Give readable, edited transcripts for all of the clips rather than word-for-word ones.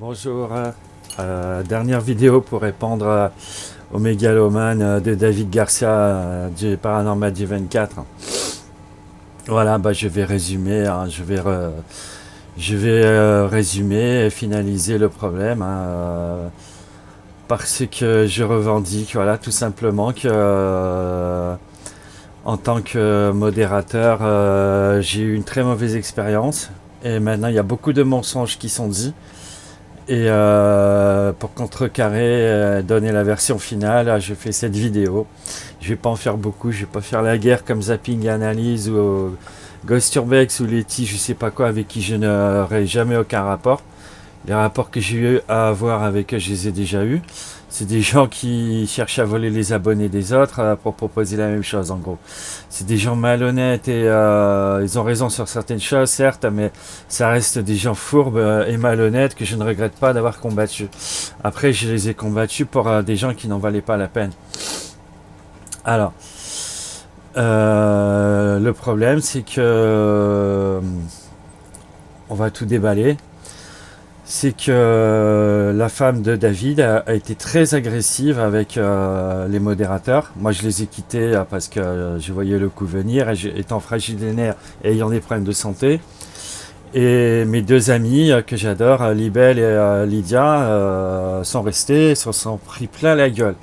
Bonjour, dernière vidéo pour répondre au mégalomane de David Garcia du Paranormal du 24. Voilà, je vais résumer, je vais résumer et finaliser le problème parce que je revendique, voilà, tout simplement que en tant que modérateur, j'ai eu une très mauvaise expérience et maintenant il y a beaucoup de mensonges qui sont dits. Et pour contrecarrer, donner la version finale, je fais cette vidéo. Je vais pas en faire beaucoup, je vais pas faire la guerre comme Zapping Analyse ou Ghost Urbex ou Letty, je sais pas quoi, avec qui je n'aurai jamais aucun rapport. Les rapports que j'ai eu à avoir avec eux, je les ai déjà eus. C'est des gens qui cherchent à voler les abonnés des autres pour proposer la même chose, en gros. C'est des gens malhonnêtes et ils ont raison sur certaines choses, certes, mais ça reste des gens fourbes et malhonnêtes que je ne regrette pas d'avoir combattu. Après, je les ai combattus pour des gens qui n'en valaient pas la peine. Alors, le problème, c'est que on va tout déballer. C'est que la femme de David a été très agressive avec les modérateurs. Moi, je les ai quittés parce que je voyais le coup venir, étant fragile des nerfs et ayant des problèmes de santé. Et mes deux amis que j'adore, Libelle et Lydia, sont restés, se sont pris plein la gueule.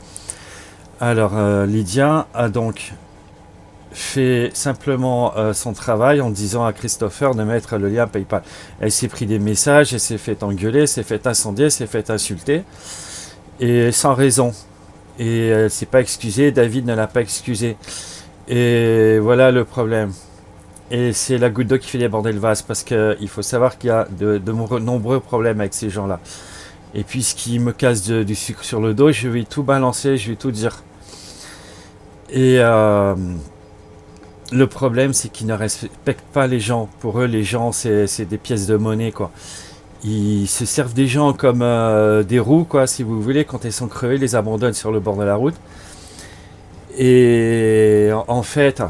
Alors, Lydia a donc fait simplement son travail en disant à Christopher de mettre le lien PayPal. Elle s'est pris des messages, elle s'est fait engueuler, elle s'est fait incendier, elle s'est fait insulter, et sans raison. Et elle s'est pas excusée, David ne l'a pas excusée. Et voilà le problème. Et c'est la goutte d'eau qui fait déborder le vase, parce qu'il faut savoir qu'il y a de nombreux problèmes avec ces gens-là. Et puisqu'ils me cassent du sucre sur le dos, je vais tout balancer, je vais tout dire. Et le problème, c'est qu'ils ne respectent pas les gens. Pour eux, les gens, c'est des pièces de monnaie, quoi. Ils se servent des gens comme des roues, quoi, si vous voulez. Quand ils sont crevés, ils les abandonnent sur le bord de la route. Et en fait,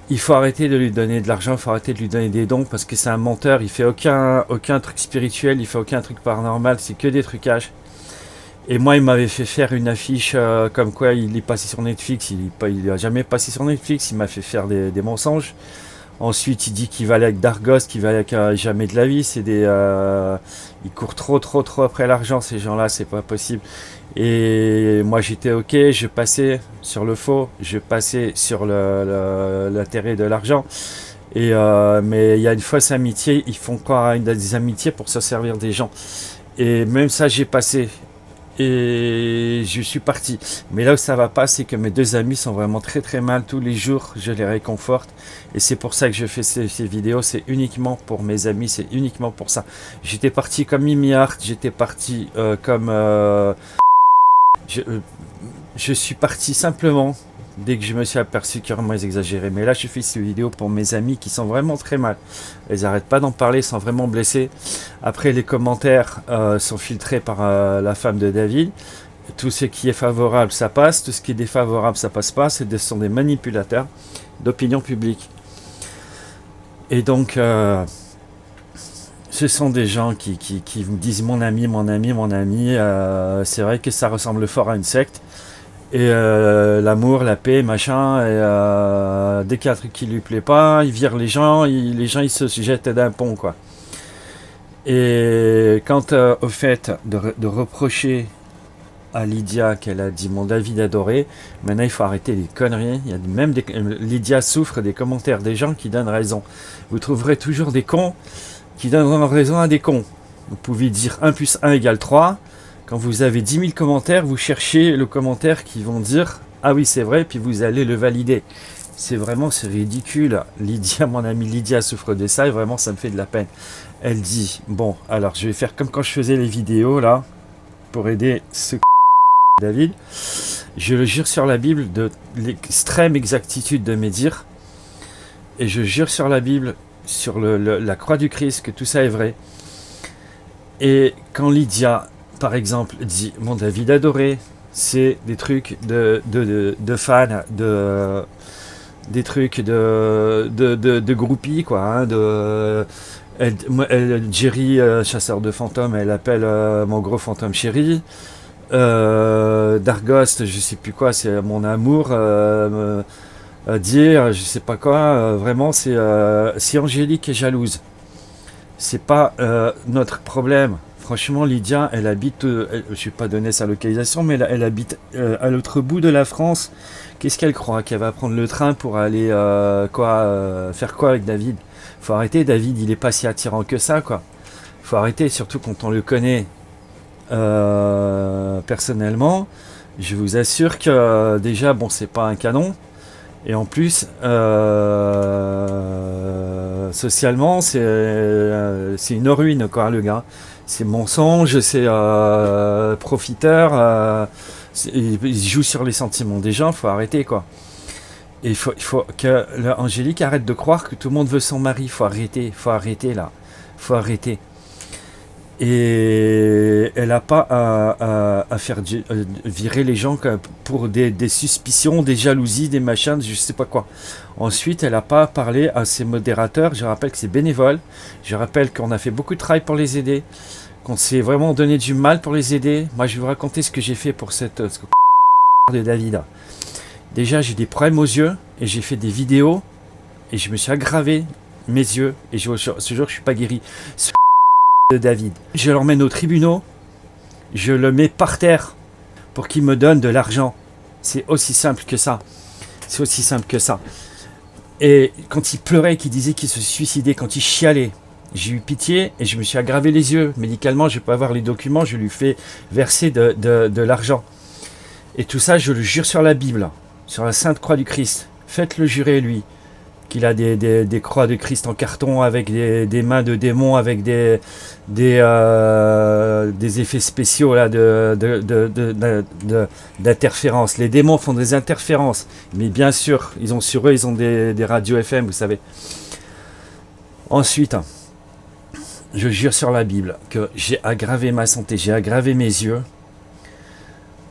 il faut arrêter de lui donner de l'argent, il faut arrêter de lui donner des dons, parce que c'est un menteur. Il fait aucun truc spirituel, il fait aucun truc paranormal, c'est que des trucages. Et moi, il m'avait fait faire une affiche comme quoi il est passé sur Netflix. Il a jamais passé sur Netflix. Il m'a fait faire des mensonges. Ensuite, il dit qu'il va aller avec Dargos, qu'il va aller avec jamais de la vie. Ils courent trop après l'argent, ces gens-là. C'est pas possible. Et moi, j'étais ok. Je passais sur le faux. Je passais sur l'intérêt de l'argent. Mais il y a une fausse amitié. Ils font croire des amitiés pour se servir des gens. Et même ça, j'ai passé. Et je suis parti. Mais là où ça va pas, c'est que mes deux amis sont vraiment très mal. Tous les jours, je les réconforte. Et c'est pour ça que je fais ces vidéos. C'est uniquement pour mes amis. C'est uniquement pour ça. J'étais parti comme Mimi Hart. J'étais parti comme... je suis parti simplement dès que je me suis aperçu que vraiment ils exagéraient. Mais là, je fais ces vidéos pour mes amis qui sont vraiment très mal. Ils n'arrêtent pas d'en parler, sont vraiment blessés. Après, les commentaires sont filtrés par la femme de David. Tout ce qui est favorable, ça passe. Tout ce qui est défavorable, ça passe pas. Ce sont des manipulateurs d'opinion publique. Et donc, ce sont des gens qui me disent mon ami. C'est vrai que ça ressemble fort à une secte. Et l'amour, la paix, machin, et dès qu'il y a un truc qui lui plaît pas, il vire les gens, ils se jettent d'un pont, quoi. Et quant au fait de reprocher à Lydia qu'elle a dit mon David adoré, maintenant il faut arrêter les conneries. Il y a même Lydia souffre des commentaires des gens qui donnent raison. Vous trouverez toujours des cons qui donneront raison à des cons. Vous pouvez dire 1 plus 1 égale 3. Quand vous avez 10 000 commentaires, vous cherchez le commentaire qui vont dire « Ah oui, c'est vrai », puis vous allez le valider. C'est ridicule. Lydia, mon amie Lydia souffre de ça et vraiment, ça me fait de la peine. Elle dit « Bon, alors je vais faire comme quand je faisais les vidéos, là, pour aider ce David. Je le jure sur la Bible de l'extrême exactitude de mes dires. Et je jure sur la Bible, sur la croix du Christ, que tout ça est vrai. Et quand Lydia... par exemple, dit mon David adoré, c'est des trucs de fans, des trucs de groupies, quoi, hein, Jerry, chasseur de fantômes, elle appelle mon gros fantôme chéri. Dargost, je sais plus quoi, c'est mon amour. Dire, je sais pas quoi. Vraiment, si Angélique est jalouse, c'est pas notre problème. Franchement, Lydia, elle habite, je ne vais pas donner sa localisation, mais elle habite à l'autre bout de la France. Qu'est-ce qu'elle croit? Qu'elle va prendre le train pour aller faire quoi avec David? Faut arrêter, David, il est pas si attirant que ça, quoi. Faut arrêter, surtout quand on le connaît personnellement. Je vous assure que déjà, bon, c'est pas un canon. Et en plus, socialement, c'est une ruine, quoi, le gars. C'est mensonge, c'est profiteur. Il joue sur les sentiments des gens, faut arrêter, quoi. Et il faut que Angélique arrête de croire que tout le monde veut son mari. Faut arrêter là. Faut arrêter. Et elle n'a pas à faire virer les gens pour des suspicions, des jalousies, des machins, je sais pas quoi. Ensuite, elle n'a pas à parler à ses modérateurs. Je rappelle que c'est bénévole. Je rappelle qu'on a fait beaucoup de travail pour les aider. Qu'on s'est vraiment donné du mal pour les aider. Moi, je vais vous raconter ce que j'ai fait pour ce de David. Déjà, j'ai des problèmes aux yeux et j'ai fait des vidéos et je me suis aggravé mes yeux et ce jour, je suis pas guéri. Ce de David, je l'emmène aux tribunaux, je le mets par terre pour qu'il me donne de l'argent. C'est aussi simple que ça. C'est aussi simple que ça. Et quand il pleurait, qu'il disait qu'il se suicidait, quand il chialait, j'ai eu pitié et je me suis aggravé les yeux. Médicalement, je peux avoir les documents, je lui fais verser de l'argent. Et tout ça, je le jure sur la Bible, sur la Sainte Croix du Christ. Faites-le jurer, lui, qu'il a des croix de Christ en carton avec des mains de démons, avec des effets spéciaux là, d'interférences. Les démons font des interférences, mais bien sûr, sur eux, ils ont des radios FM, vous savez. Ensuite, je jure sur la Bible que j'ai aggravé ma santé, j'ai aggravé mes yeux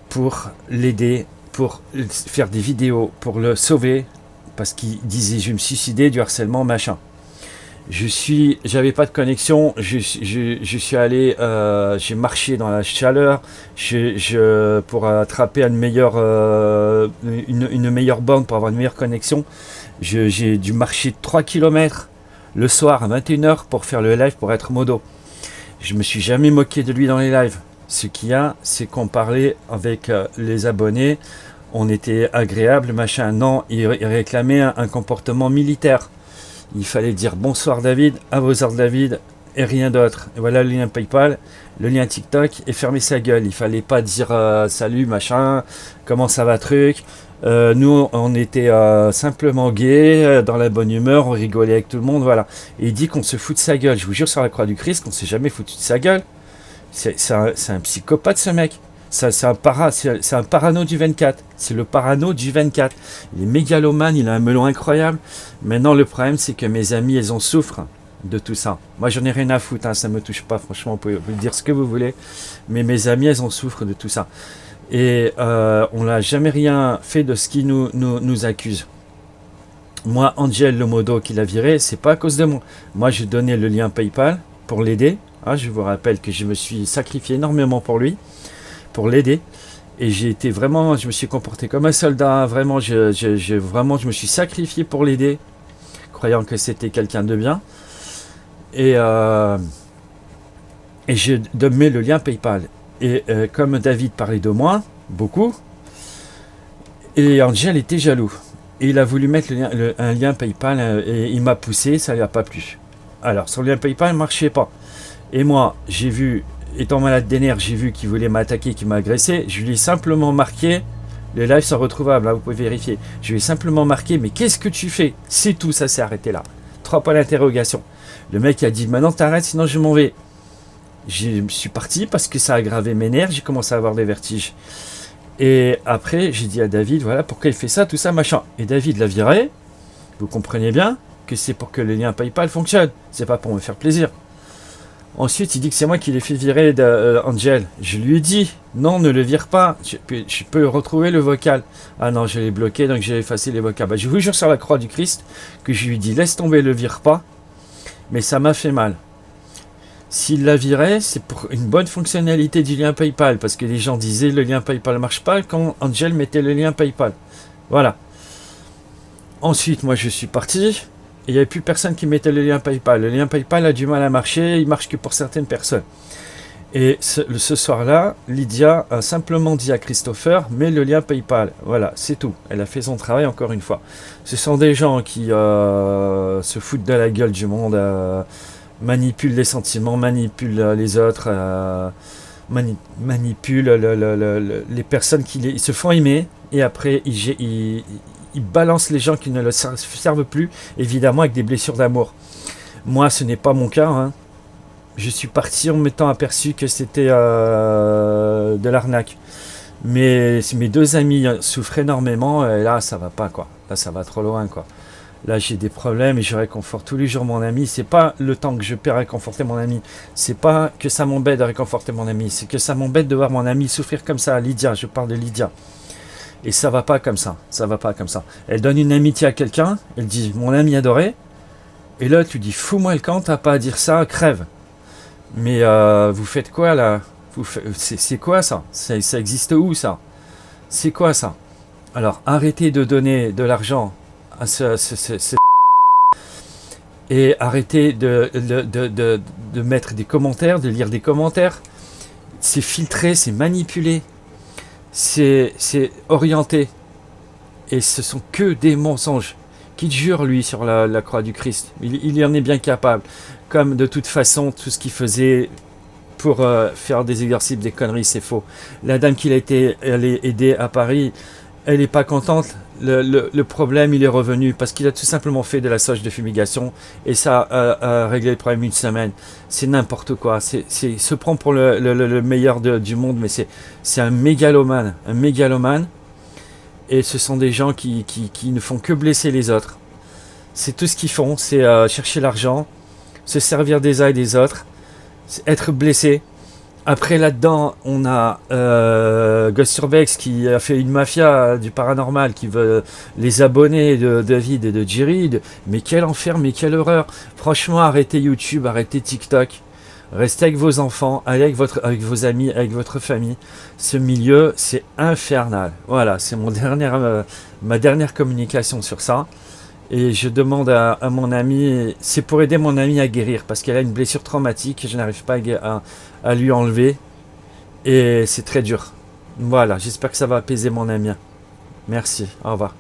pour l'aider, pour faire des vidéos, pour le sauver, parce qu'il disait je vais me suicider, du harcèlement, machin. J'avais pas de connexion, je suis allé, j'ai marché dans la chaleur, pour attraper une meilleure borne, pour avoir une meilleure connexion. J'ai dû marcher 3 km le soir à 21h pour faire le live, pour être modo. Je me suis jamais moqué de lui dans les lives. Ce qu'il y a, c'est qu'on parlait avec les abonnés, on était agréable, machin. Non, il réclamait un comportement militaire. Il fallait dire bonsoir David, à vos ordres David, et rien d'autre. Et voilà le lien PayPal, le lien TikTok, et fermer sa gueule. Il fallait pas dire salut, machin, comment ça va truc. Nous, on était simplement gays, dans la bonne humeur, on rigolait avec tout le monde, voilà. Et il dit qu'on se fout de sa gueule. Je vous jure sur la croix du Christ qu'on s'est jamais foutu de sa gueule. C'est un psychopathe, ce mec. C'est un parano du 24. C'est le parano du 24. Il est mégalomane, il a un melon incroyable. Maintenant, le problème, c'est que mes amis, elles en souffrent de tout ça. Moi, j'en ai rien à foutre, hein, ça me touche pas, franchement, vous pouvez dire ce que vous voulez. Mais mes amis, elles en souffrent de tout ça. Et on n'a jamais rien fait de ce qui nous accuse. Moi, Angel, le modo qui l'a viré, c'est pas à cause de moi. Moi, j'ai donné le lien PayPal pour l'aider. Ah, je vous rappelle que je me suis sacrifié énormément pour lui, pour l'aider. Et je me suis comporté comme un soldat. Vraiment, je me suis sacrifié pour l'aider, croyant que c'était quelqu'un de bien. Et je mets le lien PayPal. Et comme David parlait de moi, beaucoup, et Angel était jaloux. Et il a voulu mettre un lien PayPal et il m'a poussé, ça lui a pas plu. Alors, son lien PayPal ne marchait pas. Et moi, j'ai vu, étant malade des nerfs, j'ai vu qu'il voulait m'attaquer, qu'il m'a agressé. Je lui ai simplement marqué, les lives sont retrouvables, là, vous pouvez vérifier. Je lui ai simplement marqué, mais qu'est-ce que tu fais? C'est tout, ça s'est arrêté là. 3 points d'interrogation. Le mec a dit, maintenant t'arrêtes, sinon je m'en vais. Je suis parti parce que ça a aggravé mes nerfs, j'ai commencé à avoir des vertiges. Et après, j'ai dit à David, voilà, pourquoi il fait ça, tout ça, machin. Et David l'a viré. Vous comprenez bien que c'est pour que le lien PayPal fonctionne. C'est pas pour me faire plaisir. Ensuite, il dit que c'est moi qui l'ai fait virer d'Angel. Je lui ai dit, non, ne le vire pas. Je peux retrouver le vocal. Ah non, je l'ai bloqué, donc j'ai effacé les vocals. Bah, je vous jure sur la croix du Christ que je lui ai dit, laisse tomber, le vire pas. mais ça m'a fait mal. S'il la virait, c'est pour une bonne fonctionnalité du lien PayPal, parce que les gens disaient le lien PayPal marche pas quand Angel mettait le lien PayPal. Voilà. Ensuite, moi je suis parti, et il n'y avait plus personne qui mettait le lien PayPal. Le lien PayPal a du mal à marcher, il marche que pour certaines personnes. Et ce soir-là, Lydia a simplement dit à Christopher, mets le lien PayPal. Voilà, c'est tout. Elle a fait son travail encore une fois. Ce sont des gens qui se foutent de la gueule du monde, manipulent les sentiments, manipulent les autres, manipulent les personnes ils se font aimer, et après ils balancent les gens qui ne le servent plus, évidemment avec des blessures d'amour. Moi, ce n'est pas mon cas, hein. Je suis parti en m'étant aperçu que c'était de l'arnaque. Mais mes deux amis souffrent énormément, et là ça va pas, quoi. Là ça va trop loin, quoi. Là j'ai des problèmes et je réconforte tous les jours mon ami. C'est pas le temps que je perds à réconforter mon ami. C'est pas que ça m'embête de réconforter mon ami. C'est que ça m'embête de voir mon ami souffrir comme ça. Lydia, je parle de Lydia. Et ça va pas comme ça. Ça va pas comme ça. Elle donne une amitié à quelqu'un. Elle dit mon ami adoré. Et là tu dis fous-moi le camp, t'as pas à dire ça, crève. Mais vous faites quoi là? C'est quoi ça? Ça existe où ça? C'est quoi ça? Alors arrêtez de donner de l'argent à et arrêtez de mettre des commentaires, de lire des commentaires. C'est filtré, c'est manipulé, c'est orienté. Et ce sont que des mensonges. Qui jure lui sur la croix du Christ. Il y en est bien capable. Comme de toute façon, tout ce qu'il faisait pour faire des exorcismes, des conneries, c'est faux. La dame qu'il a été allée aider à Paris, elle n'est pas contente. Le problème, il est revenu parce qu'il a tout simplement fait de la sauge de fumigation et ça a réglé le problème une semaine. C'est n'importe quoi. C'est se prend pour le meilleur du monde, mais c'est un mégalomane. Un mégalomane. Et ce sont des gens qui ne font que blesser les autres. C'est tout ce qu'ils font, c'est chercher l'argent, se servir des uns et des autres, être blessé. Après là-dedans, on a Ghost Urbex qui a fait une mafia du paranormal, qui veut les abonnés de David et de Jerry. Mais quel enfer, mais quelle horreur. Franchement, arrêtez YouTube, arrêtez TikTok. Restez avec vos enfants, allez avec vos amis, avec votre famille. Ce milieu, c'est infernal. Voilà, c'est ma dernière communication sur ça. Et je demande à mon ami, c'est pour aider mon ami à guérir, parce qu'elle a une blessure traumatique, je n'arrive pas à lui enlever. Et c'est très dur. Voilà, j'espère que ça va apaiser mon ami. Merci, au revoir.